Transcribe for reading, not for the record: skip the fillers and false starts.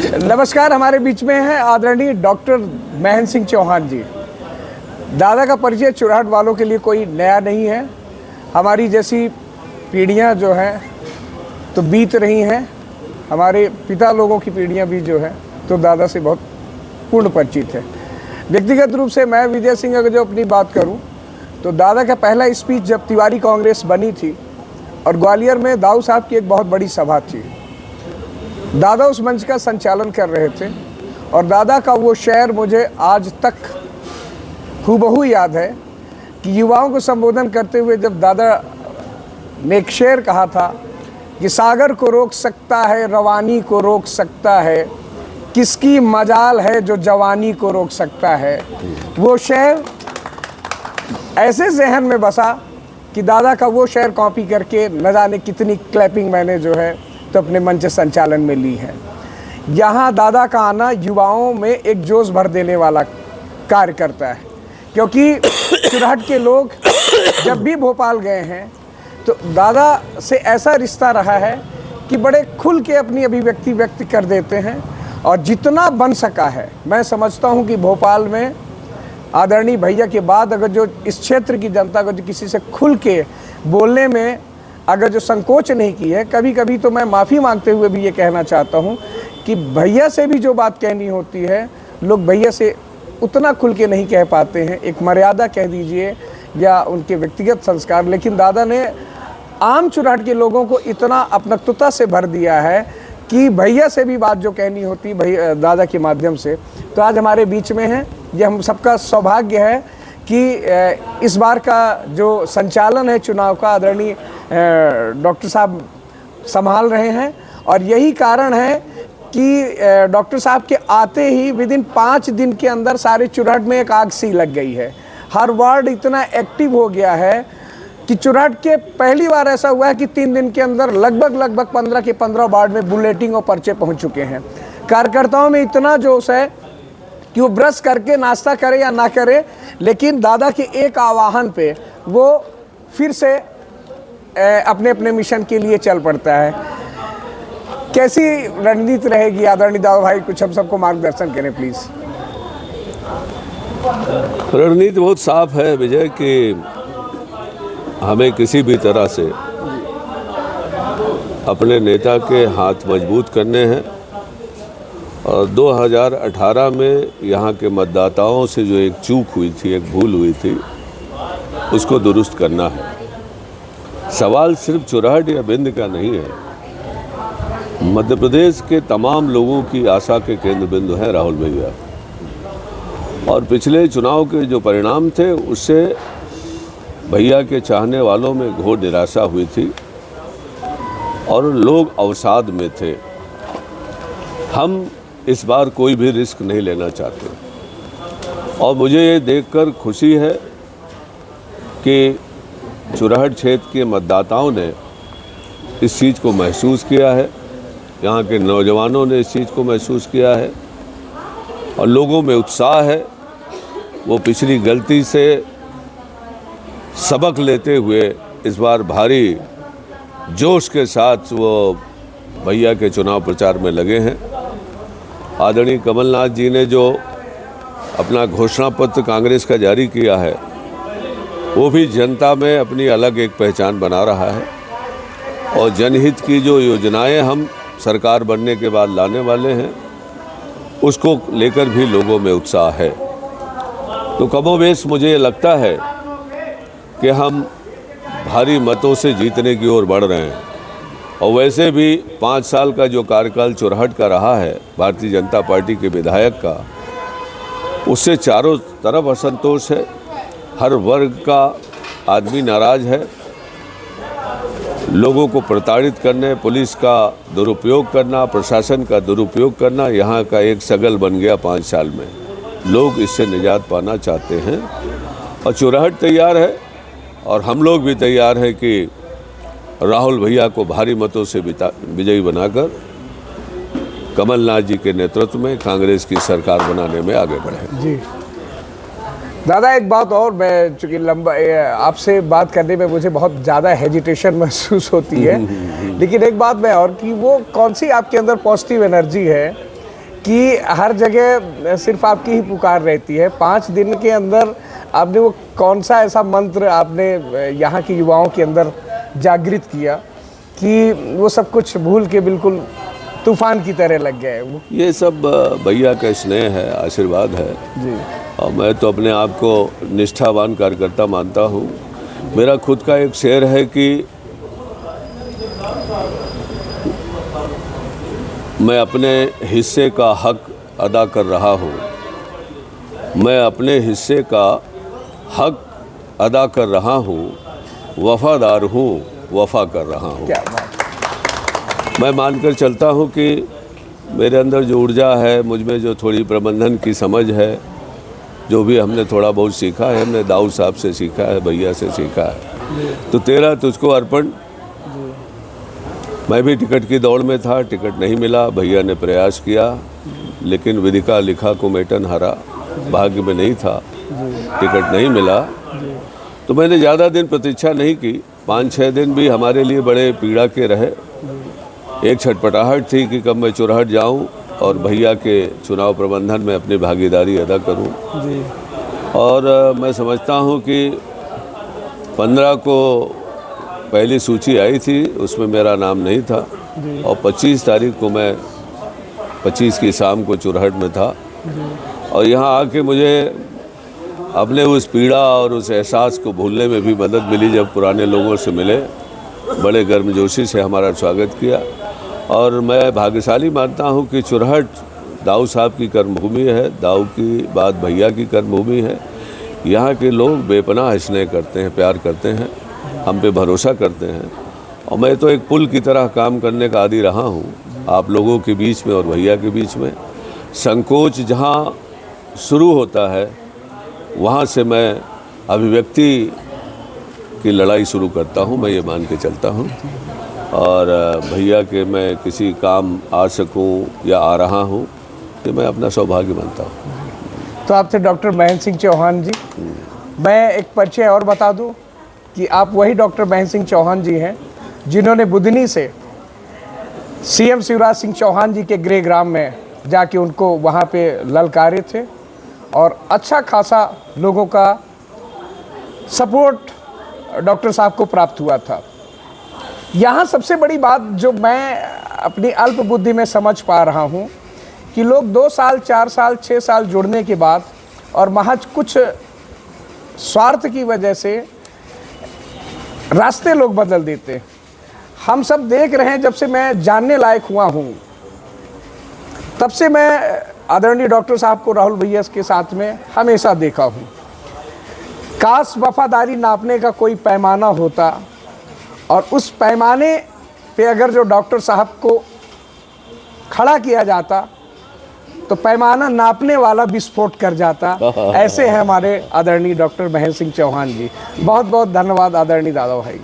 नमस्कार, हमारे बीच में हैं आदरणीय डॉक्टर महेंद्र सिंह चौहान जी। दादा का परिचय चुराहट वालों के लिए कोई नया नहीं है। हमारी जैसी पीढ़ियां जो हैं तो बीत रही हैं, हमारे पिता लोगों की पीढ़ियां भी जो है तो दादा से बहुत पूर्ण परिचित है। व्यक्तिगत रूप से मैं विजय सिंह अगर जो अपनी बात करूं तो दादा का पहला स्पीच जब तिवारी कांग्रेस बनी थी और ग्वालियर में दाऊ साहब की एक बहुत बड़ी सभा थी, दादा उस मंच का संचालन कर रहे थे और दादा का वो शेर मुझे आज तक हूबहू याद है कि युवाओं को संबोधन करते हुए जब दादा ने एक शेर कहा था कि सागर को रोक सकता है, रवानी को रोक सकता है, किसकी मजाल है जो जवानी को रोक सकता है। वो शेर ऐसे जहन में बसा कि दादा का वो शेर कॉपी करके न जाने कितनी क्लैपिंग मैंने जो है तो अपने मंच संचालन में ली है। यहाँ दादा का आना युवाओं में एक जोश भर देने वाला कार्य करता है, क्योंकि चुराहट के लोग जब भी भोपाल गए हैं तो दादा से ऐसा रिश्ता रहा है कि बड़े खुल के अपनी अभिव्यक्ति व्यक्त कर देते हैं और जितना बन सका है। मैं समझता हूँ कि भोपाल में आदरणीय भैया के बाद अगर जो इस क्षेत्र की जनता को जो किसी से खुल के बोलने में अगर जो संकोच नहीं की है, कभी कभी तो मैं माफ़ी मांगते हुए भी ये कहना चाहता हूँ कि भैया से भी जो बात कहनी होती है लोग भैया से उतना खुल के नहीं कह पाते हैं, एक मर्यादा कह दीजिए या उनके व्यक्तिगत संस्कार। लेकिन दादा ने आम चुराहट के लोगों को इतना अपनत्वता से भर दिया है कि भैया से भी बात जो कहनी होती भैया दादा के माध्यम से। तो आज हमारे बीच में है, ये हम सबका सौभाग्य है कि इस बार का जो संचालन है चुनाव का आदरणीय डॉक्टर साहब संभाल रहे हैं और यही कारण है कि डॉक्टर साहब के आते ही विदिन 5 दिन के अंदर सारे चुराहट में एक आग सी लग गई है। हर वार्ड इतना एक्टिव हो गया है कि चुराहट के पहली बार ऐसा हुआ है कि 3 दिन के अंदर लगभग 15 के 15 वार्ड में बुलेटिन और पर्चे पहुंच चुके हैं। कार्यकर्ताओं में इतना जोश है कि वो ब्रश करके नाश्ता करे या ना करे, लेकिन दादा के एक आह्वान पे वो फिर से अपने अपने मिशन के लिए चल पड़ता है। कैसी रणनीति रहेगी आदरणीय दादा भाई, कुछ हम सबको मार्गदर्शन करें प्लीज़। रणनीति बहुत साफ है विजय कि हमें किसी भी तरह से अपने नेता के हाथ मजबूत करने हैं और 2018 में यहाँ के मतदाताओं से जो एक चूक हुई थी, एक भूल हुई थी, उसको दुरुस्त करना है। सवाल सिर्फ चुराहट या बिंद का नहीं है। मध्य प्रदेश के तमाम लोगों की आशा के केंद्र बिंदु हैं राहुल भैया, और पिछले चुनाव के जो परिणाम थे उससे भैया के चाहने वालों में घोर निराशा हुई थी और लोग अवसाद में थे। हम इस बार कोई भी रिस्क नहीं लेना चाहते और मुझे ये देखकर खुशी है कि चुराहट क्षेत्र के मतदाताओं ने इस चीज़ को महसूस किया है, यहाँ के नौजवानों ने इस चीज़ को महसूस किया है और लोगों में उत्साह है। वो पिछली गलती से सबक लेते हुए इस बार भारी जोश के साथ वो भैया के चुनाव प्रचार में लगे हैं। आदरणीय कमलनाथ जी ने जो अपना घोषणा पत्र कांग्रेस का जारी किया है वो भी जनता में अपनी अलग एक पहचान बना रहा है और जनहित की जो योजनाएं हम सरकार बनने के बाद लाने वाले हैं उसको लेकर भी लोगों में उत्साह है। तो कमोबेश मुझे ये लगता है कि हम भारी मतों से जीतने की ओर बढ़ रहे हैं और वैसे भी 5 साल का जो कार्यकाल चुराहट का रहा है भारतीय जनता पार्टी के विधायक का, उससे चारों तरफ असंतोष है। हर वर्ग का आदमी नाराज है। लोगों को प्रताड़ित करने, पुलिस का दुरुपयोग करना, प्रशासन का दुरुपयोग करना यहाँ का एक सगल बन गया 5 साल में। लोग इससे निजात पाना चाहते हैं और चुराहट तैयार है और हम लोग भी तैयार हैं कि राहुल भैया को भारी मतों से विजयी बनाकर कमलनाथ जी के नेतृत्व में कांग्रेस की सरकार बनाने में आगे बढ़े। जी दादा, एक बात और, मैं चूँकि आपसे बात करने में मुझे बहुत ज़्यादा हेजिटेशन महसूस होती है, लेकिन एक बात मैं और कि वो कौन सी आपके अंदर पॉजिटिव एनर्जी है कि हर जगह सिर्फ आपकी ही पुकार रहती है। 5 दिन के अंदर आपने वो कौन सा ऐसा मंत्र आपने यहाँ के युवाओं के अंदर जागृत किया कि वो सब कुछ भूल के बिल्कुल तूफान की तरह लग गए? वो ये सब भैया का स्नेह है, आशीर्वाद है जी और मैं तो अपने आप को निष्ठावान कार्यकर्ता मानता हूँ। मेरा खुद का एक शेर है कि मैं अपने हिस्से का हक अदा कर रहा हूँ, मैं अपने हिस्से का हक अदा कर रहा हूँ, वफादार हूँ, वफा कर रहा हूँ। क्या बात। मैं मानकर चलता हूँ कि मेरे अंदर जो ऊर्जा है, मुझ में जो थोड़ी प्रबंधन की समझ है, जो भी हमने थोड़ा बहुत सीखा है, हमने दाऊद साहब से सीखा है, भैया से सीखा है। तो तेरा तुझको अर्पण। मैं भी टिकट की दौड़ में था, टिकट नहीं मिला, भैया ने प्रयास किया, लेकिन विधि का लिखा कुमेटन हरा, भाग्य में नहीं था, टिकट नहीं मिला। तो मैंने ज़्यादा दिन प्रतीक्षा नहीं की, 5-6 दिन भी हमारे लिए बड़े पीड़ा के रहे। एक छटपटाहट थी कि कब मैं चुरहट जाऊं और भैया के चुनाव प्रबंधन में अपनी भागीदारी अदा करूं। और मैं समझता हूं कि 15 को पहली सूची आई थी, उसमें मेरा नाम नहीं था और 25 तारीख को मैं 25 की शाम को चुरहट में था। और यहाँ आके मुझे अपने उस पीड़ा और उस एहसास को भूलने में भी मदद मिली जब पुराने लोगों से मिले, बड़े गर्मजोशी से हमारा स्वागत किया। और मैं भाग्यशाली मानता हूँ कि चुरहट दाऊ साहब की कर्मभूमि है, दाऊ की बात भैया की कर्मभूमि है। यहाँ के लोग बेपनाह स्नेह करते हैं, प्यार करते हैं, हम पे भरोसा करते हैं। और मैं तो एक पुल की तरह काम करने का आदी रहा हूँ आप लोगों के बीच में और भैया के बीच में। संकोच जहाँ शुरू होता है वहाँ से मैं अभिव्यक्ति की लड़ाई शुरू करता हूँ, मैं ये मान के चलता हूँ। और भैया के मैं किसी काम आ सकूँ या आ रहा हूँ, तो मैं अपना सौभाग्य मानता हूँ। तो आप थे डॉक्टर महेंद्र सिंह चौहान जी। मैं एक परिचय और बता दूं कि आप वही डॉक्टर महेंद्र सिंह चौहान जी हैं जिन्होंने बुधनी से सीएम शिवराज सिंह चौहान जी के गृहग्राम में जाके उनको वहाँ पे ललकारे थे और अच्छा खासा लोगों का सपोर्ट डॉक्टर साहब को प्राप्त हुआ था। यहाँ सबसे बड़ी बात जो मैं अपनी अल्प बुद्धि में समझ पा रहा हूँ कि लोग 2 साल, 4 साल, 6 साल जुड़ने के बाद और महज कुछ स्वार्थ की वजह से रास्ते लोग बदल देते। हम सब देख रहे हैं, जब से मैं जानने लायक हुआ हूँ तब से मैं आदरणीय डॉक्टर साहब को राहुल भैया के साथ में हमेशा देखा हूँ। काश वफादारी नापने का कोई पैमाना होता और उस पैमाने पे अगर जो डॉक्टर साहब को खड़ा किया जाता तो पैमाना नापने वाला विस्फोट कर जाता। ऐसे हैं हमारे आदरणीय डॉक्टर महेंद्र सिंह चौहान जी। बहुत बहुत धन्यवाद आदरणीय दादा भाई।